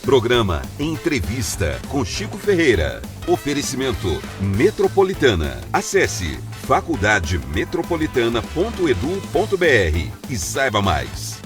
Programa Entrevista com Chico Ferreira. Oferecimento Metropolitana. Acesse faculdademetropolitana.edu.br e saiba mais.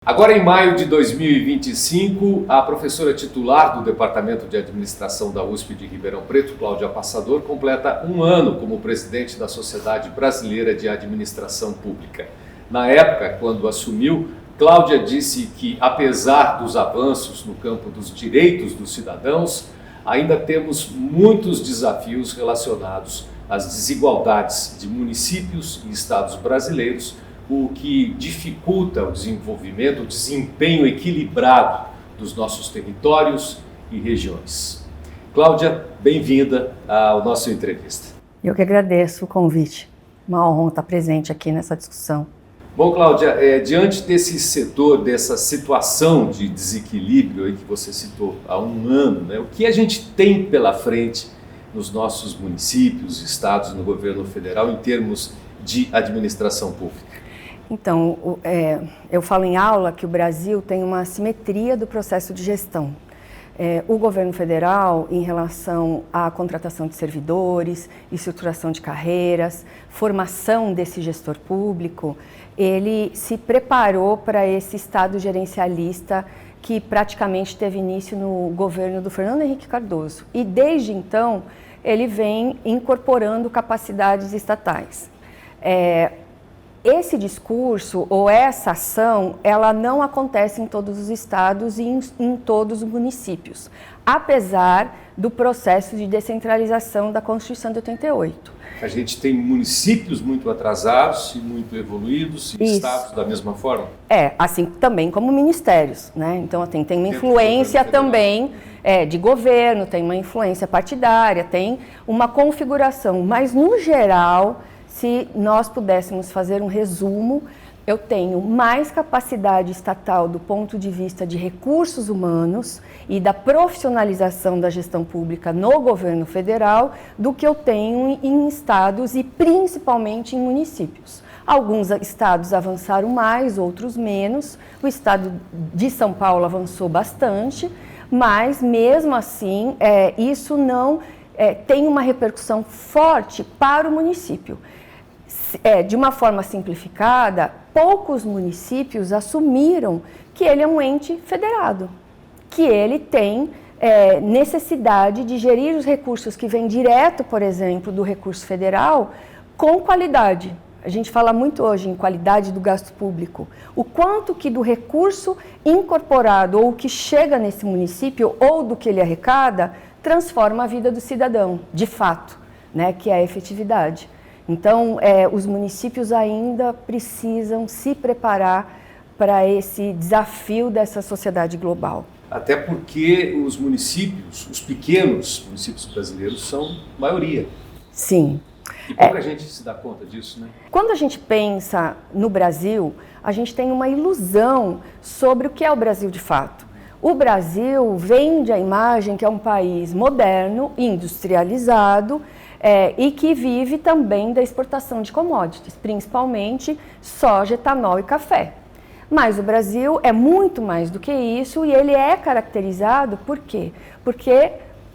Agora, em maio de 2025, a professora titular do Departamento de Administração da USP de Ribeirão Preto, Cláudia Passador, completa um ano como presidente da Sociedade Brasileira de Administração Pública. Na época, quando assumiu, Cláudia disse que, apesar dos avanços no campo dos direitos dos cidadãos, ainda temos muitos desafios relacionados às desigualdades de municípios e estados brasileiros, o que dificulta o desenvolvimento, o desempenho equilibrado dos nossos territórios e regiões. Cláudia, bem-vinda ao nosso entrevista. Eu que agradeço o convite. Uma honra estar presente aqui nessa discussão. Bom, Cláudia, diante desse setor, dessa situação de desequilíbrio aí que você citou há um ano, né, o que a gente tem pela frente nos nossos municípios, estados, no governo federal, em termos de administração pública? Então, eu falo em aula que o Brasil tem uma assimetria do processo de gestão. O governo federal, em relação à contratação de servidores, estruturação de carreiras, formação desse gestor público, ele se preparou para esse estado gerencialista que praticamente teve início no governo do Fernando Henrique Cardoso. E desde então, ele vem incorporando capacidades estatais. Esse discurso ou essa ação, ela não acontece em todos os estados e em todos os municípios, apesar do processo de descentralização da Constituição de 88. A gente tem municípios muito atrasados e muito evoluídos e estados da mesma forma? Assim também como ministérios, né? Então tem uma influência também de governo, tem uma influência partidária, tem uma configuração, mas no geral, se nós pudéssemos fazer um resumo, eu tenho mais capacidade estatal do ponto de vista de recursos humanos e da profissionalização da gestão pública no governo federal do que eu tenho em estados e principalmente em municípios. Alguns estados avançaram mais, outros menos. O estado de São Paulo avançou bastante, mas mesmo assim isso não tem uma repercussão forte para o município. De uma forma simplificada, poucos municípios assumiram que ele é um ente federado, que ele tem necessidade de gerir os recursos que vêm direto, por exemplo, do recurso federal, com qualidade. A gente fala muito hoje em qualidade do gasto público. O quanto que do recurso incorporado ou que chega nesse município ou do que ele arrecada transforma a vida do cidadão, de fato, né, que é a efetividade. Então, os municípios ainda precisam se preparar para esse desafio dessa sociedade global. Até porque os municípios, os pequenos municípios brasileiros, são maioria. Sim. E pouca gente se dá conta disso, né? Quando a gente pensa no Brasil, a gente tem uma ilusão sobre o que é o Brasil de fato. O Brasil vende a imagem que é um país moderno, industrializado, e que vive também da exportação de commodities, principalmente soja, etanol e café. Mas o Brasil é muito mais do que isso e ele é caracterizado por quê? Porque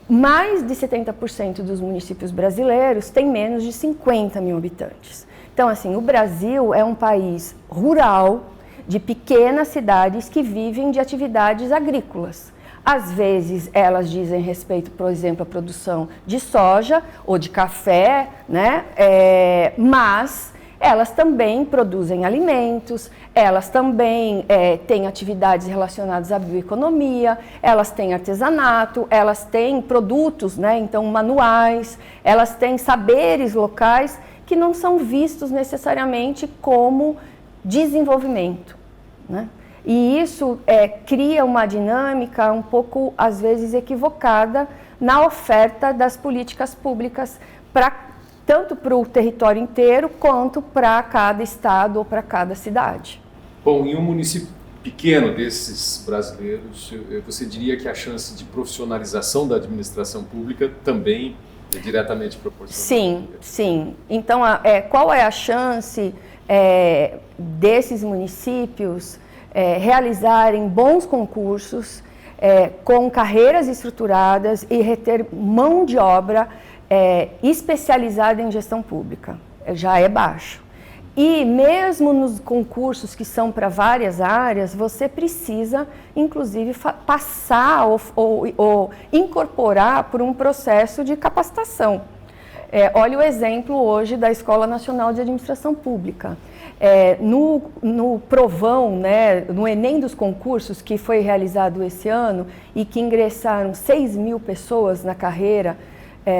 mais de 70% dos municípios brasileiros têm menos de 50 mil habitantes. Então, assim, o Brasil é um país rural, de pequenas cidades que vivem de atividades agrícolas. Às vezes, elas dizem respeito, por exemplo, à produção de soja ou de café, né? Mas elas também produzem alimentos, elas também têm atividades relacionadas à bioeconomia, elas têm artesanato, elas têm produtos, né? Então, manuais, elas têm saberes locais que não são vistos necessariamente como desenvolvimento, né? E isso cria uma dinâmica um pouco, às vezes, equivocada na oferta das políticas públicas, tanto para o território inteiro, quanto para cada estado ou para cada cidade. Bom, em um município pequeno desses brasileiros, você diria que a chance de profissionalização da administração pública também É diretamente proporcional. Sim, sim. Então, qual é a chance desses municípios realizarem bons concursos com carreiras estruturadas e reter mão de obra especializada em gestão pública? Já é baixo. E mesmo nos concursos que são para várias áreas, você precisa, inclusive, passar ou incorporar por um processo de capacitação. Olha o exemplo hoje da Escola Nacional de Administração Pública. No provão, né, no Enem dos concursos que foi realizado esse ano e que ingressaram 6.000 pessoas na carreira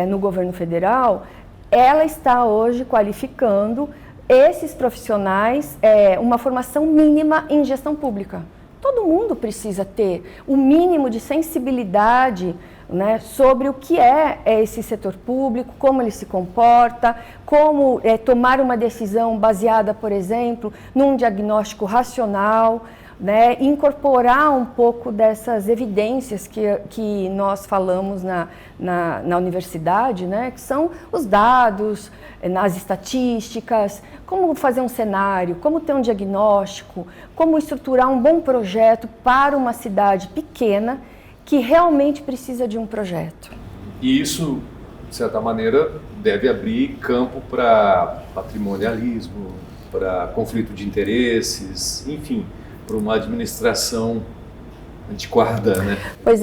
no governo federal, ela está hoje qualificando esses profissionais uma formação mínima em gestão pública. Todo mundo precisa ter o mínimo de sensibilidade, né, sobre o que é esse setor público, como ele se comporta, como tomar uma decisão baseada, por exemplo, num diagnóstico racional, né, incorporar um pouco dessas evidências que nós falamos na universidade, né, que são os dados, as estatísticas, como fazer um cenário, como ter um diagnóstico, como estruturar um bom projeto para uma cidade pequena que realmente precisa de um projeto. E isso, de certa maneira, deve abrir campo para patrimonialismo, para conflito de interesses, enfim, para uma administração antiquada, né? Pois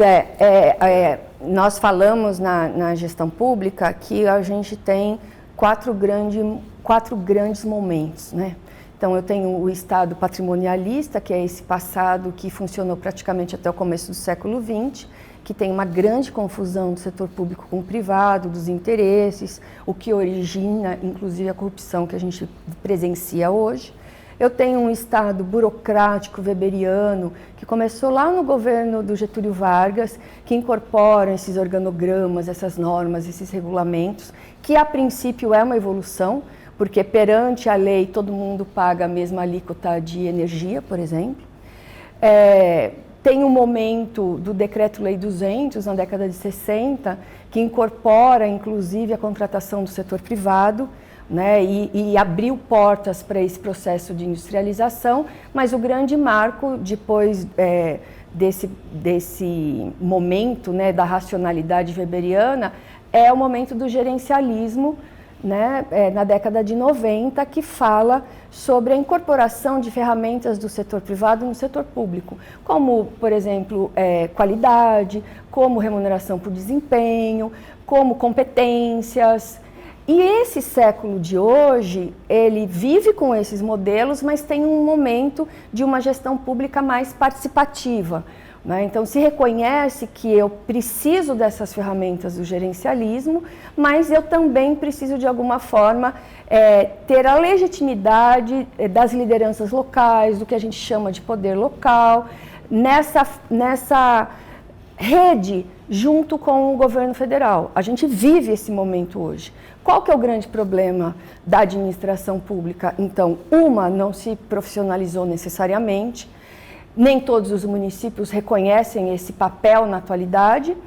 nós falamos na gestão pública que a gente tem quatro grandes momentos, né? Então, eu tenho o Estado patrimonialista, que é esse passado que funcionou praticamente até o começo do século XX, que tem uma grande confusão do setor público com o privado, dos interesses, o que origina, inclusive, a corrupção que a gente presencia hoje. Eu tenho um Estado burocrático weberiano, que começou lá no governo do Getúlio Vargas, que incorpora esses organogramas, essas normas, esses regulamentos, que a princípio é uma evolução, porque perante a lei todo mundo paga a mesma alíquota de energia, por exemplo. Tem um momento do Decreto-Lei 200, na década de 60, que incorpora, inclusive, a contratação do setor privado, né, e abriu portas para esse processo de industrialização, mas o grande marco, depois desse momento, né, da racionalidade weberiana, é o momento do gerencialismo, né, na década de 90, que fala sobre a incorporação de ferramentas do setor privado no setor público, como, por exemplo, qualidade, como remuneração por desempenho, como competências. E esse século de hoje, ele vive com esses modelos, mas tem um momento de uma gestão pública mais participativa, né? Então, se reconhece que eu preciso dessas ferramentas do gerencialismo, mas eu também preciso, de alguma forma, ter a legitimidade das lideranças locais, do que a gente chama de poder local, nessa rede junto com o governo federal. A gente vive esse momento hoje. Qual que é o grande problema da administração pública? Então, não se profissionalizou necessariamente, nem todos os municípios reconhecem esse papel na atualidade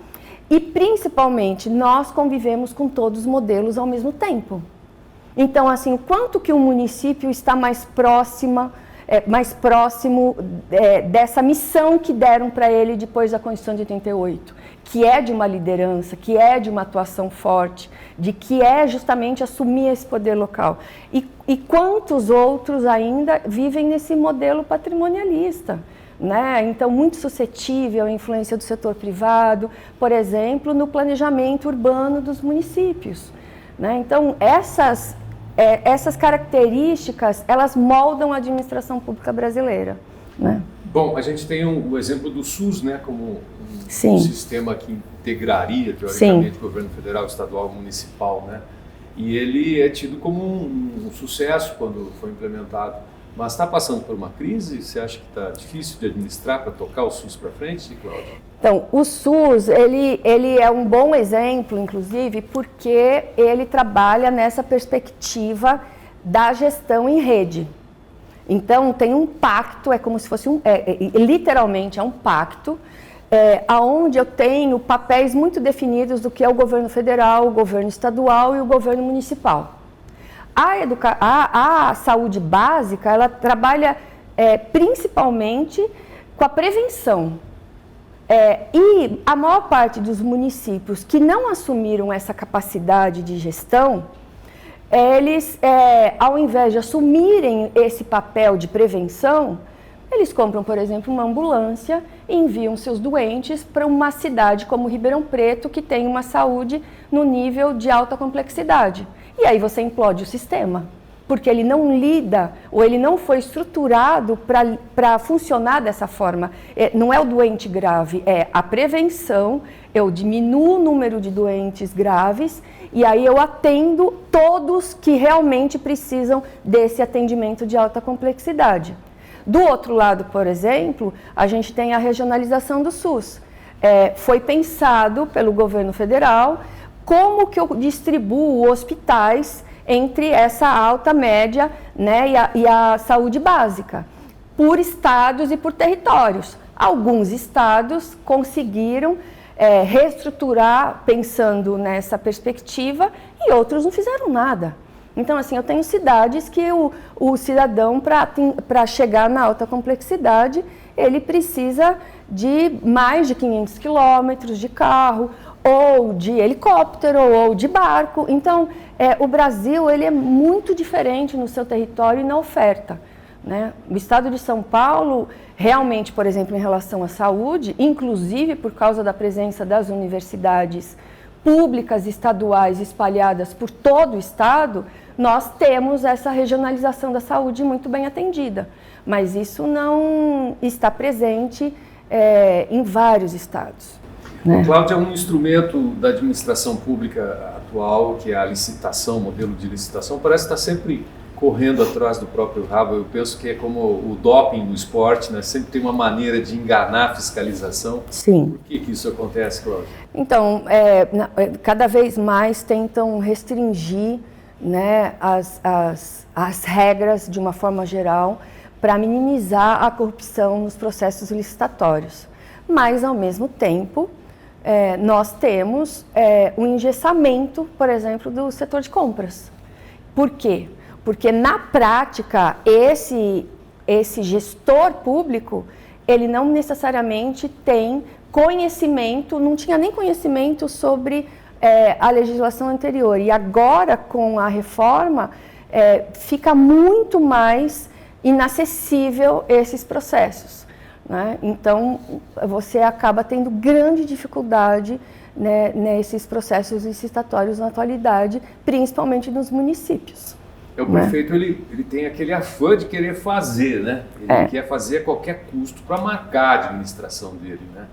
e, principalmente, nós convivemos com todos os modelos ao mesmo tempo. Então, assim, o quanto que o município está mais próximo dessa missão que deram para ele depois da Constituição de 88, que é de uma liderança, que é de uma atuação forte, de que é justamente assumir esse poder local. E quantos outros ainda vivem nesse modelo patrimonialista, né? Então, muito suscetível à influência do setor privado, por exemplo, no planejamento urbano dos municípios, né? Então, essas características, elas moldam a administração pública brasileira, né? Bom, a gente tem o exemplo do SUS, né, como um sistema que integraria, teoricamente, o governo federal, estadual e municipal, né? E ele é tido como um sucesso quando foi implementado. Mas está passando por uma crise? Você acha que está difícil de administrar para tocar o SUS para frente, Cláudia? Então, o SUS, ele é um bom exemplo, inclusive, porque ele trabalha nessa perspectiva da gestão em rede. Então, tem um pacto, é como se fosse literalmente é um pacto onde eu tenho papéis muito definidos do que é o governo federal, o governo estadual e o governo municipal. A saúde básica, ela trabalha principalmente com a prevenção. E a maior parte dos municípios que não assumiram essa capacidade de gestão, eles, ao invés de assumirem esse papel de prevenção, eles compram, por exemplo, uma ambulância e enviam seus doentes para uma cidade como Ribeirão Preto, que tem uma saúde no nível de alta complexidade. E aí você implode o sistema, porque ele não lida, ou ele não foi estruturado para funcionar dessa forma. Não é o doente grave, é a prevenção, eu diminuo o número de doentes graves e aí eu atendo todos que realmente precisam desse atendimento de alta complexidade. Do outro lado, por exemplo, a gente tem a regionalização do SUS. Foi pensado pelo governo federal como que eu distribuo hospitais entre essa alta, média, né, e a saúde básica, por estados e por territórios. Alguns estados conseguiram reestruturar pensando nessa perspectiva e outros não fizeram nada. Então, assim, eu tenho cidades que o cidadão, para chegar na alta complexidade, ele precisa de mais de 500 quilômetros de carro, ou de helicóptero, ou de barco. Então, o Brasil ele é muito diferente no seu território e na oferta, né? O estado de São Paulo, realmente, por exemplo, em relação à saúde, inclusive por causa da presença das universidades públicas estaduais espalhadas por todo o estado, nós temos essa regionalização da saúde muito bem atendida, mas isso não está presente em vários estados. Né? O Cláudia, é um instrumento da administração pública atual, que é a licitação, o modelo de licitação, parece estar sempre correndo atrás do próprio rabo. Eu penso que é como o doping no esporte, né? Sempre tem uma maneira de enganar a fiscalização. Sim. Por que isso acontece, Cláudia? Então, cada vez mais tentam restringir, né, as regras de uma forma geral para minimizar a corrupção nos processos licitatórios. Mas, ao mesmo tempo, nós temos um engessamento, por exemplo, do setor de compras. Por quê? Porque, na prática, esse gestor público, ele não necessariamente tem conhecimento, não tinha nem conhecimento sobre a legislação anterior. E agora, com a reforma, fica muito mais inacessível esses processos, né? Então, você acaba tendo grande dificuldade, né, nesses processos licitatórios na atualidade, principalmente nos municípios. O prefeito ele tem aquele afã de querer fazer, né? Ele quer fazer a qualquer custo para marcar a administração dele, né?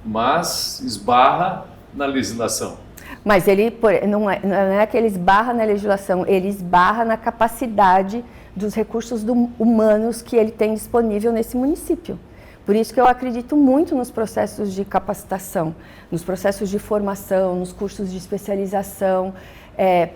Mas esbarra na legislação. Mas ele não é que ele esbarra na legislação, ele esbarra na capacidade dos recursos humanos que ele tem disponível nesse município. Por isso que eu acredito muito nos processos de capacitação, nos processos de formação, nos cursos de especialização,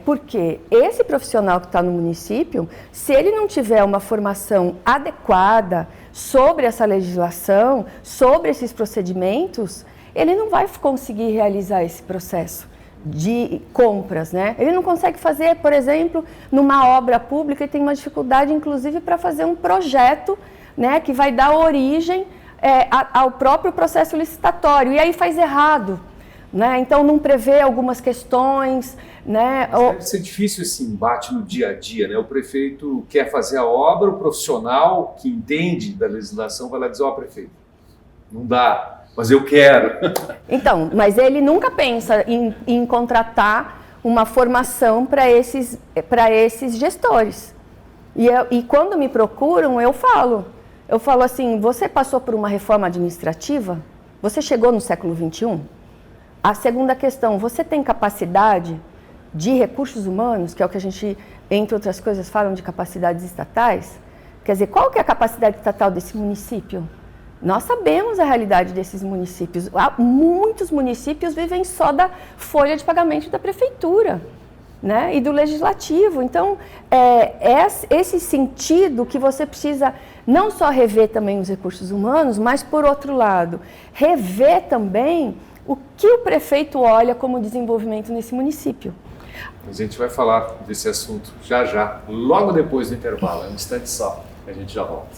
porque esse profissional que está no município, se ele não tiver uma formação adequada sobre essa legislação, sobre esses procedimentos, ele não vai conseguir realizar esse processo de compras, né? Ele não consegue fazer, por exemplo, numa obra pública, ele tem uma dificuldade, inclusive, para fazer um projeto, né, que vai dar origem ao próprio processo licitatório, e aí faz errado, né? Então não prevê algumas questões, né? Deve ser difícil esse embate no dia a dia, né? O prefeito quer fazer a obra, o profissional que entende da legislação vai lá dizer: ó, prefeito, não dá, mas eu quero. Então, mas ele nunca pensa em contratar uma formação para esses gestores. E quando me procuram, eu falo assim: você passou por uma reforma administrativa? Você chegou no século XXI? A segunda questão: você tem capacidade de recursos humanos, que é o que a gente, entre outras coisas, falam de capacidades estatais? Quer dizer, qual que é a capacidade estatal desse município? Nós sabemos a realidade desses municípios. Muitos municípios vivem só da folha de pagamento da prefeitura, né, e do legislativo. Então, esse sentido que você precisa não só rever também os recursos humanos, mas, por outro lado, rever também o que o prefeito olha como desenvolvimento nesse município. A gente vai falar desse assunto já, logo depois do intervalo. É um instante só, a gente já volta.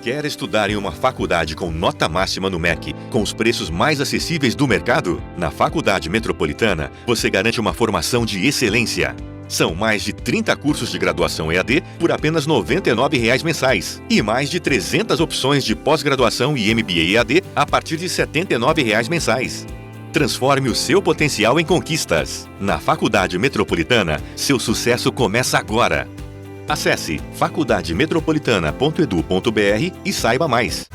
Quer estudar em uma faculdade com nota máxima no MEC, com os preços mais acessíveis do mercado? Na Faculdade Metropolitana, você garante uma formação de excelência. São mais de 30 cursos de graduação EAD por apenas R$ 99,00 mensais e mais de 300 opções de pós-graduação e MBA EAD a partir de R$ 79,00 mensais. Transforme o seu potencial em conquistas. Na Faculdade Metropolitana, seu sucesso começa agora. Acesse faculdademetropolitana.edu.br e saiba mais.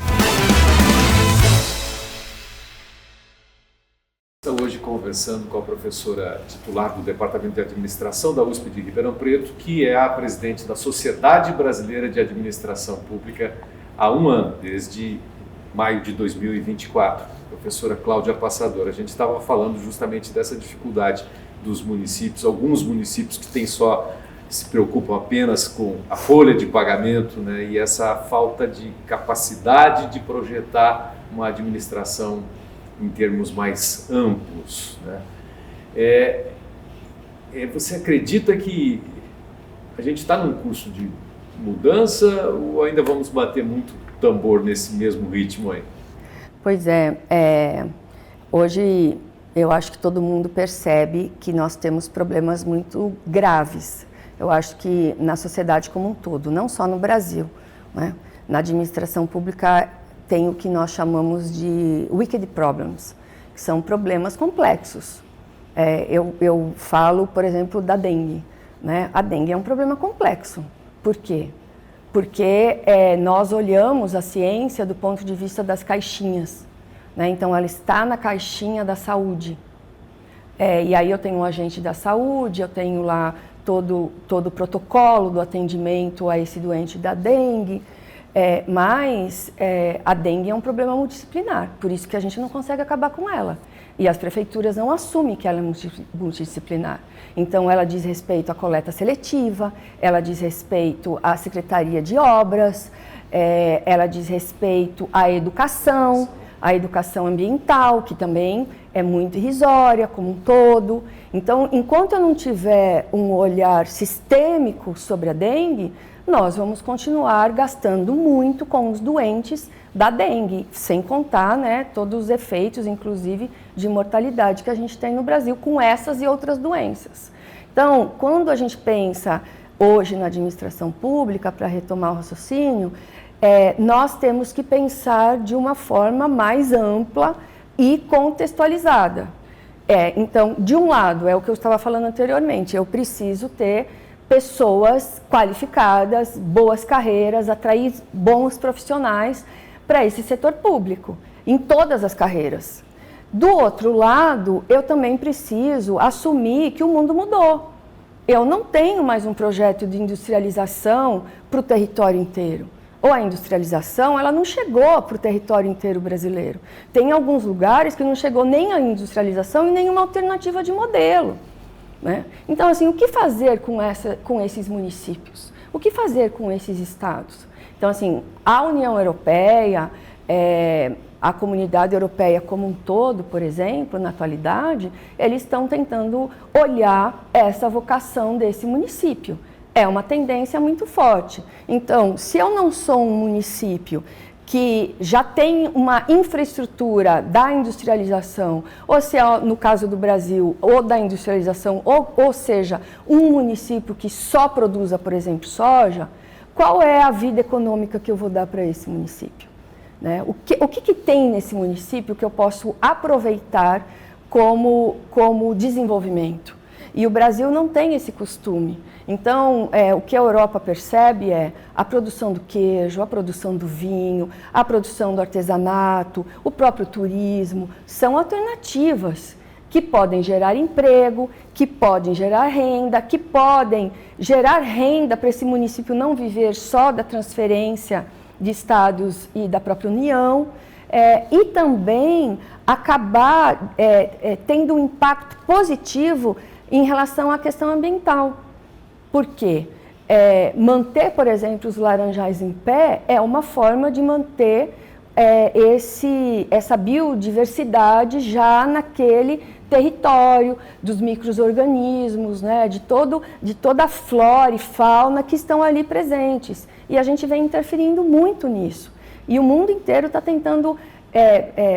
Estou hoje conversando com a professora titular do Departamento de Administração da USP de Ribeirão Preto, que é a presidente da Sociedade Brasileira de Administração Pública há um ano, desde maio de 2024. Professora Cláudia Passador, a gente estava falando justamente dessa dificuldade dos municípios, alguns municípios que se preocupam apenas com a folha de pagamento, né, e essa falta de capacidade de projetar uma administração em termos mais amplos, né? Você acredita que a gente está num curso de mudança ou ainda vamos bater muito tambor nesse mesmo ritmo aí? Pois hoje eu acho que todo mundo percebe que nós temos problemas muito graves. Eu acho que na sociedade como um todo, não só no Brasil, né? Na administração pública tem o que nós chamamos de wicked problems, que são problemas complexos. Eu falo, por exemplo, da dengue, né? A dengue é um problema complexo. Por quê? Porque nós olhamos a ciência do ponto de vista das caixinhas, né? Então, ela está na caixinha da saúde. E aí eu tenho um agente da saúde, eu tenho lá todo o protocolo do atendimento a esse doente da dengue, mas a dengue é um problema multidisciplinar, por isso que a gente não consegue acabar com ela. E as prefeituras não assumem que ela é multidisciplinar. Então, ela diz respeito à coleta seletiva, ela diz respeito à Secretaria de Obras, ela diz respeito à educação ambiental, que também é muito irrisória como um todo. Então, enquanto eu não tiver um olhar sistêmico sobre a dengue, nós vamos continuar gastando muito com os doentes da dengue, sem contar, né, todos os efeitos, inclusive, de mortalidade que a gente tem no Brasil com essas e outras doenças. Então, quando a gente pensa hoje na administração pública, para retomar o raciocínio, nós temos que pensar de uma forma mais ampla e contextualizada. Então, de um lado, é o que eu estava falando anteriormente, eu preciso ter pessoas qualificadas, boas carreiras, atrair bons profissionais para esse setor público, em todas as carreiras. Do outro lado, eu também preciso assumir que o mundo mudou. Eu não tenho mais um projeto de industrialização para o território inteiro. Ou a industrialização, ela não chegou para o território inteiro brasileiro. Tem alguns lugares que não chegou nem a industrialização e nenhuma alternativa de modelo, né? Então, assim, o que fazer com esses municípios? O que fazer com esses estados? Então, assim, a União Europeia, a comunidade europeia como um todo, por exemplo, na atualidade, eles estão tentando olhar essa vocação desse município. É uma tendência muito forte. Então, se eu não sou um município que já tem uma infraestrutura da industrialização, ou se é no caso do Brasil, ou da industrialização, ou seja, um município que só produza, por exemplo, soja, qual é a vida econômica que eu vou dar para esse município? Né? O que tem nesse município que eu posso aproveitar como desenvolvimento? E o Brasil não tem esse costume. Então, o que a Europa percebe é a produção do queijo, a produção do vinho, a produção do artesanato, o próprio turismo, são alternativas que podem gerar emprego, que podem gerar renda, para esse município não viver só da transferência de estados e da própria União, e também acabar tendo um impacto positivo em relação à questão ambiental. Por quê? Manter, por exemplo, os laranjais em pé é uma forma de manter essa biodiversidade já naquele território, dos micro-organismos, né, de toda a flora e fauna que estão ali presentes. E a gente vem interferindo muito nisso. E o mundo inteiro está tentando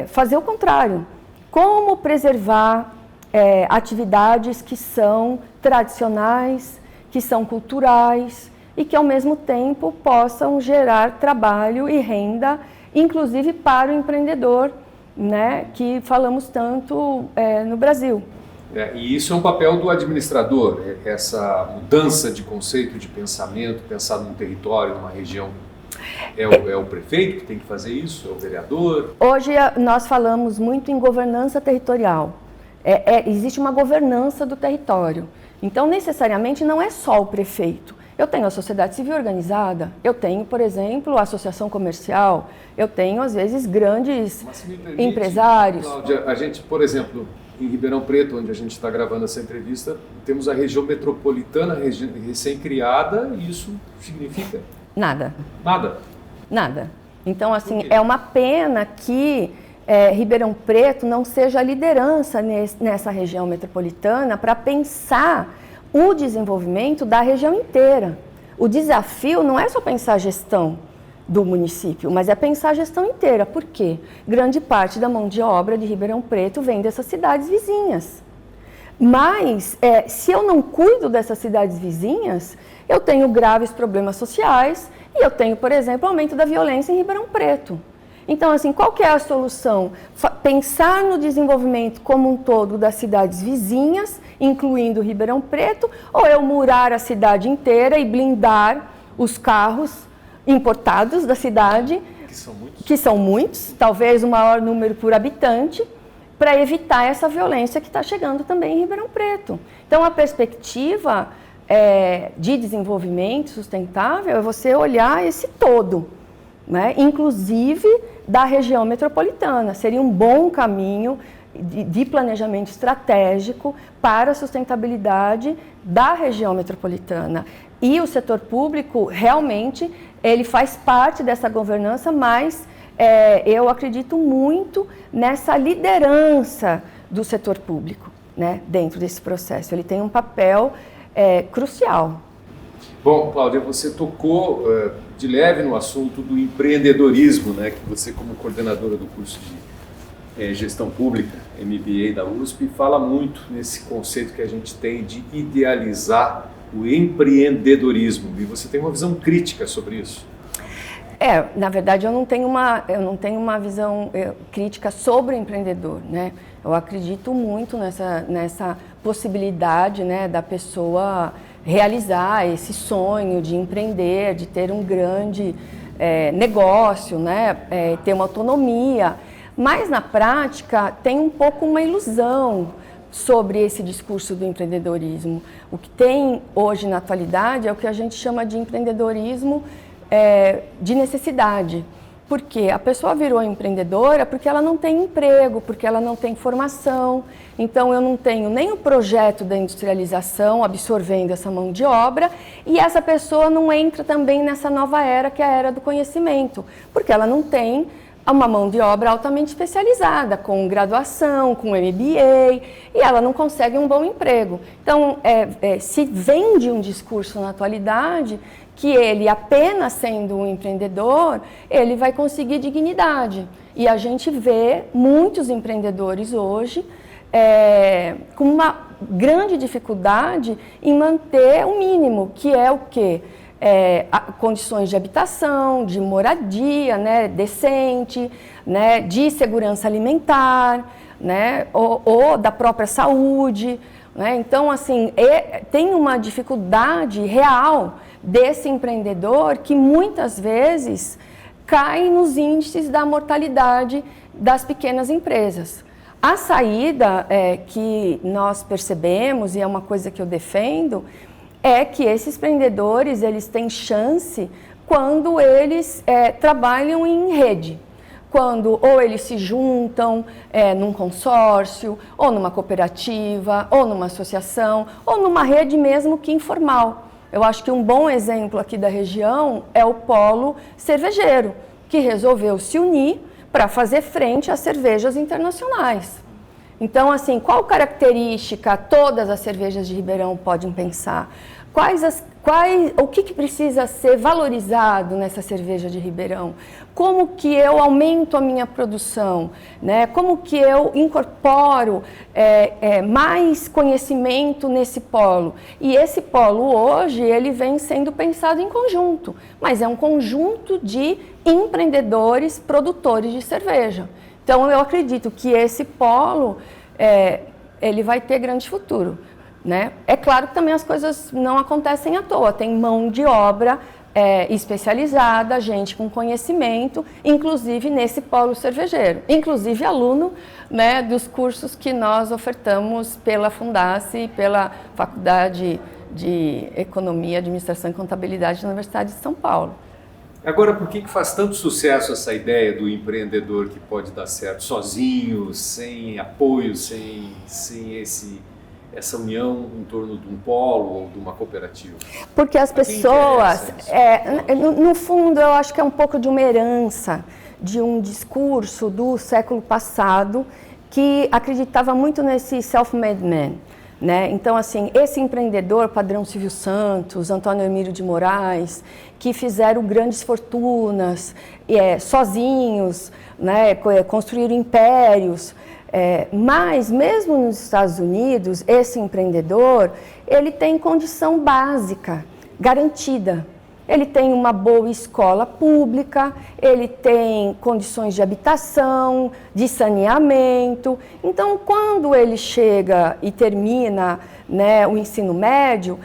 fazer o contrário. Como preservar atividades que são tradicionais, que são culturais e que, ao mesmo tempo, possam gerar trabalho e renda, inclusive para o empreendedor, né, que falamos tanto no Brasil. E isso é um papel do administrador, essa mudança de conceito, de pensamento, pensar num território, numa região. É o prefeito que tem que fazer isso? É o vereador? Hoje nós falamos muito em governança territorial. Existe uma governança do território. Então, necessariamente, não é só o prefeito. Eu tenho a sociedade civil organizada, eu tenho, por exemplo, a associação comercial, eu tenho, às vezes, grandes empresários. Cláudia, a gente, por exemplo, em Ribeirão Preto, onde a gente está gravando essa entrevista, temos a região metropolitana recém-criada, e isso significa? Nada. Nada? Nada. Então, assim, é uma pena que Ribeirão Preto não seja a liderança nessa região metropolitana para pensar o desenvolvimento da região inteira. O desafio não é só pensar a gestão do município, mas é pensar a gestão inteira. Por quê? Grande parte da mão de obra de Ribeirão Preto vem dessas cidades vizinhas. Mas, se eu não cuido dessas cidades vizinhas, eu tenho graves problemas sociais e eu tenho, por exemplo, aumento da violência em Ribeirão Preto. Então, assim, qual que é a solução? Pensar no desenvolvimento como um todo das cidades vizinhas, incluindo Ribeirão Preto, ou eu murar a cidade inteira e blindar os carros importados da cidade, que são muitos, talvez o maior número por habitante, para evitar essa violência que está chegando também em Ribeirão Preto. Então, a perspectiva de desenvolvimento sustentável é você olhar esse todo, né? Inclusive da região metropolitana. Seria um bom caminho de planejamento estratégico para a sustentabilidade da região metropolitana. E o setor público, realmente, ele faz parte dessa governança, mas eu acredito muito nessa liderança do setor público, né, dentro desse processo. Ele tem um papel crucial. Bom, Cláudia, você tocou de leve no assunto do empreendedorismo, né, que você, como coordenadora do curso de Gestão Pública, MBA da USP, fala muito nesse conceito que a gente tem de idealizar o empreendedorismo. E você tem uma visão crítica sobre isso? Na verdade, eu não tenho uma visão crítica sobre o empreendedor, né? Eu acredito muito nessa possibilidade, né, da pessoa realizar esse sonho de empreender, de ter um grande negócio, né, ter uma autonomia. Mas, na prática, tem um pouco uma ilusão sobre esse discurso do empreendedorismo. O que tem hoje na atualidade é o que a gente chama de empreendedorismo de necessidade. Por quê? A pessoa virou empreendedora porque ela não tem emprego, porque ela não tem formação. Então, eu não tenho nem o projeto da industrialização absorvendo essa mão de obra, e essa pessoa não entra também nessa nova era, que é a era do conhecimento, porque ela não tem uma mão de obra altamente especializada, com graduação, com MBA, e ela não consegue um bom emprego. Então, se vende um discurso na atualidade que ele, apenas sendo um empreendedor, ele vai conseguir dignidade. E a gente vê muitos empreendedores hoje com uma grande dificuldade em manter o mínimo, que é o quê? Condições de habitação, de moradia, né, decente, né, de segurança alimentar, né, ou da própria saúde, né? Então, assim, tem uma dificuldade real desse empreendedor que muitas vezes cai nos índices da mortalidade das pequenas empresas. A saída que nós percebemos, e é uma coisa que eu defendo, é que esses empreendedores, eles têm chance quando eles trabalham em rede. Quando ou eles se juntam num consórcio, ou numa cooperativa, ou numa associação, ou numa rede mesmo que informal. Eu acho que um bom exemplo aqui da região é o polo cervejeiro, que resolveu se unir para fazer frente às cervejas internacionais. Então, assim, qual característica todas as cervejas de Ribeirão podem pensar? O que precisa ser valorizado nessa cerveja de Ribeirão? Como que eu aumento a minha produção? Né? Como que eu incorporo mais conhecimento nesse polo? E esse polo hoje, ele vem sendo pensado em conjunto, mas é um conjunto de empreendedores, produtores de cerveja. Então, eu acredito que esse polo, ele vai ter grande futuro. Né? É claro que também as coisas não acontecem à toa, tem mão de obra especializada, gente com conhecimento, inclusive nesse polo cervejeiro, inclusive aluno, né, dos cursos que nós ofertamos pela Fundace e pela Faculdade de Economia, Administração e Contabilidade da Universidade de São Paulo. Agora, por que faz tanto sucesso essa ideia do empreendedor que pode dar certo sozinho, sem apoio, sem essa união em torno de um polo ou de uma cooperativa? Porque as pessoas, no fundo, eu acho que é um pouco de uma herança, de um discurso do século passado que acreditava muito nesse self-made man. Né? Então, assim, esse empreendedor, padrão Silvio Santos, Antônio Emílio de Moraes, que fizeram grandes fortunas, sozinhos, né? Construíram impérios, mas mesmo nos Estados Unidos, esse empreendedor, ele tem condição básica, garantida. Ele tem uma boa escola pública, ele tem condições de habitação, de saneamento. Então, quando ele chega e termina, né, o ensino médio,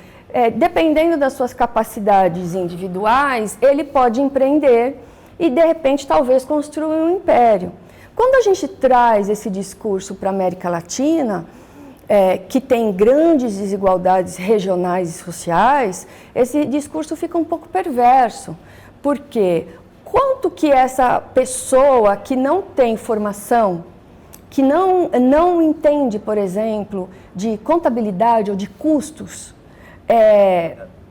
dependendo das suas capacidades individuais, ele pode empreender e, de repente, talvez construir um império. Quando a gente traz esse discurso para a América Latina, que tem grandes desigualdades regionais e sociais, esse discurso fica um pouco perverso. Porque quanto que essa pessoa que não tem formação, que não entende, por exemplo, de contabilidade ou de custos,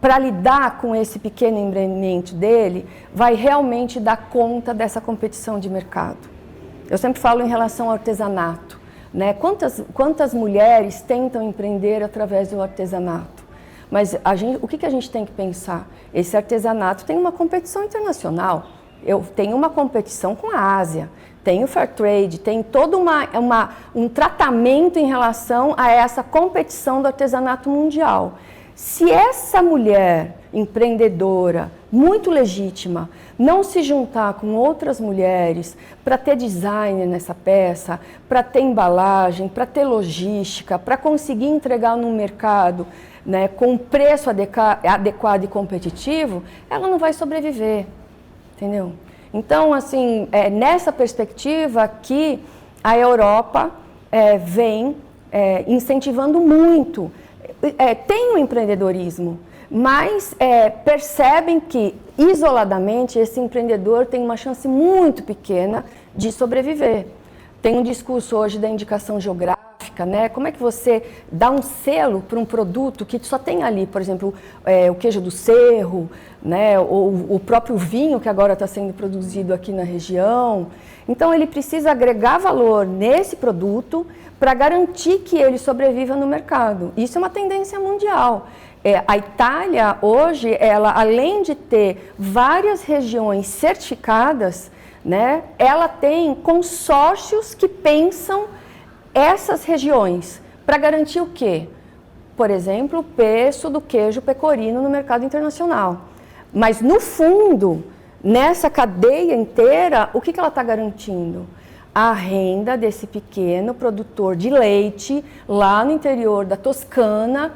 para lidar com esse pequeno empreendimento dele, vai realmente dar conta dessa competição de mercado? Eu sempre falo em relação ao artesanato. Né? Quantas mulheres tentam empreender através do artesanato? Mas o que a gente tem que pensar? Esse artesanato tem uma competição internacional. Eu tenho uma competição com a Ásia, tem o Fair Trade, tem todo um tratamento em relação a essa competição do artesanato mundial. Se essa mulher empreendedora, muito legítima, não se juntar com outras mulheres para ter design nessa peça, para ter embalagem, para ter logística, para conseguir entregar no mercado, né, com preço adequado e competitivo, ela não vai sobreviver, entendeu? Então, assim, nessa perspectiva que a Europa vem incentivando muito. Tem um empreendedorismo, mas percebem que, isoladamente, esse empreendedor tem uma chance muito pequena de sobreviver. Tem um discurso hoje da indicação geográfica, né? Como é que você dá um selo para um produto que só tem ali, por exemplo, o queijo do Cerro, né? Ou o próprio vinho que agora está sendo produzido aqui na região. Então, ele precisa agregar valor nesse produto para garantir que ele sobreviva no mercado. Isso é uma tendência mundial. A Itália, hoje, ela, além de ter várias regiões certificadas, né, ela tem consórcios que pensam essas regiões para garantir o quê? Por exemplo, o preço do queijo pecorino no mercado internacional. Mas, no fundo, nessa cadeia inteira, o que ela está garantindo? A renda desse pequeno produtor de leite lá no interior da Toscana,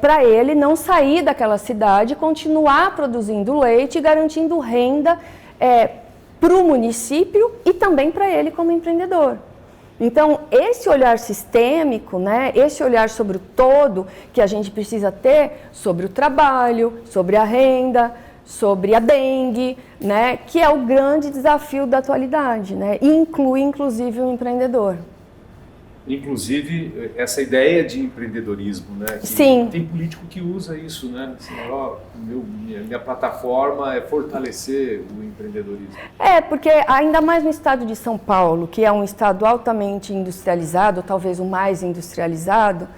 para ele não sair daquela cidade, continuar produzindo leite e garantindo renda para o município e também para ele como empreendedor. Então, esse olhar sistêmico, né, esse olhar sobre o todo que a gente precisa ter sobre o trabalho, sobre a renda, sobre a dengue, né, que é o grande desafio da atualidade, né, e inclui, inclusive, o empreendedor. inclusive, essa ideia de empreendedorismo, né? Sim. Tem político que usa isso, né? Assim, minha plataforma é fortalecer o empreendedorismo. Porque ainda mais no estado de São Paulo, que é um estado altamente industrializado, talvez o mais industrializado,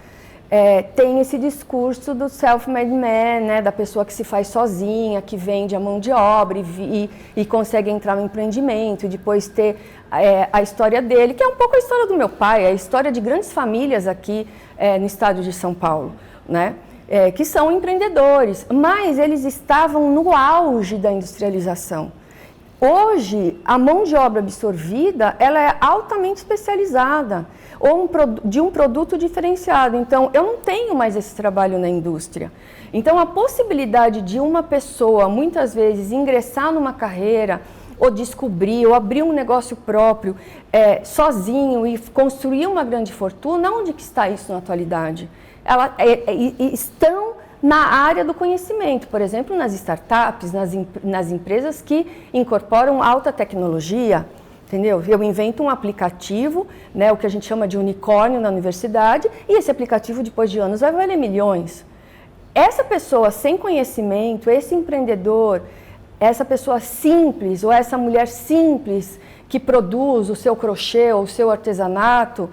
tem esse discurso do self-made man, né, da pessoa que se faz sozinha, que vende a mão de obra e consegue entrar no empreendimento e depois ter a história dele, que é um pouco a história do meu pai, a história de grandes famílias aqui no estado de São Paulo, né, que são empreendedores, mas eles estavam no auge da industrialização. Hoje, a mão de obra absorvida, ela é altamente especializada, ou de um produto diferenciado. Então, eu não tenho mais esse trabalho na indústria. Então, a possibilidade de uma pessoa, muitas vezes, ingressar numa carreira, ou descobrir, ou abrir um negócio próprio, sozinho, e construir uma grande fortuna, onde que está isso na atualidade? Estão na área do conhecimento, por exemplo, nas startups, nas empresas que incorporam alta tecnologia, entendeu? Eu invento um aplicativo, né, o que a gente chama de unicórnio na universidade, e esse aplicativo, depois de anos, vai valer milhões. Essa pessoa sem conhecimento, esse empreendedor, essa pessoa simples, ou essa mulher simples que produz o seu crochê ou o seu artesanato,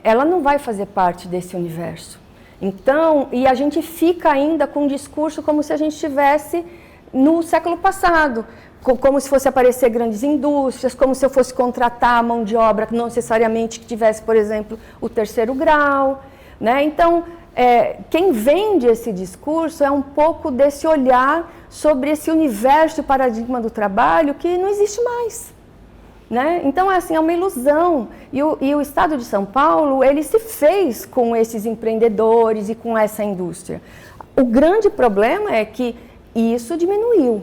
ela não vai fazer parte desse universo. Então, e a gente fica ainda com um discurso como se a gente estivesse no século passado, como se fosse aparecer grandes indústrias, como se eu fosse contratar a mão de obra, não necessariamente que tivesse, por exemplo, o 3º grau, né? Então, quem vende esse discurso é um pouco desse olhar sobre esse universo e paradigma do trabalho que não existe mais. Né? Então, é uma ilusão. E o Estado de São Paulo, ele se fez com esses empreendedores e com essa indústria. O grande problema é que isso diminuiu.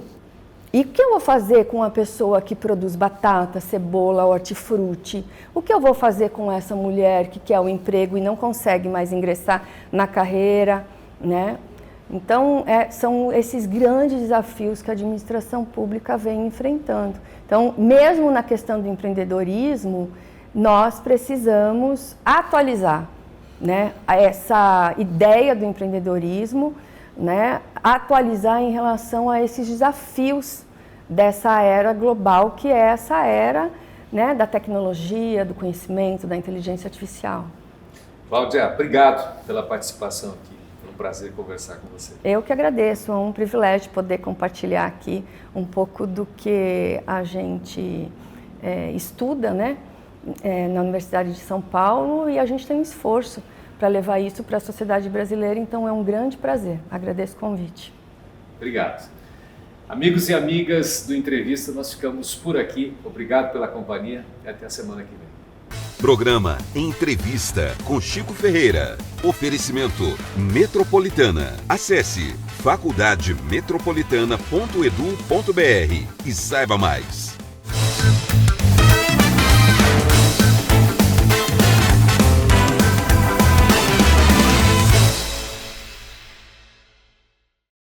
E o que eu vou fazer com a pessoa que produz batata, cebola, hortifruti? O que eu vou fazer com essa mulher que quer o emprego e não consegue mais ingressar na carreira, né? Então, são esses grandes desafios que a administração pública vem enfrentando. Então, mesmo na questão do empreendedorismo, nós precisamos atualizar, né, essa ideia do empreendedorismo, né, atualizar em relação a esses desafios dessa era global, que é essa era, né, da tecnologia, do conhecimento, da inteligência artificial. Cláudia, obrigado pela participação aqui. Prazer conversar com você. Eu que agradeço, é um privilégio poder compartilhar aqui um pouco do que a gente estuda, né, na Universidade de São Paulo, e a gente tem um esforço para levar isso para a sociedade brasileira, então é um grande prazer. Agradeço o convite. Obrigado. Amigos e amigas do Entrevista, nós ficamos por aqui. Obrigado pela companhia e até a semana que vem. Programa Entrevista com Chico Ferreira. Oferecimento Metropolitana. Acesse faculdademetropolitana.edu.br e saiba mais.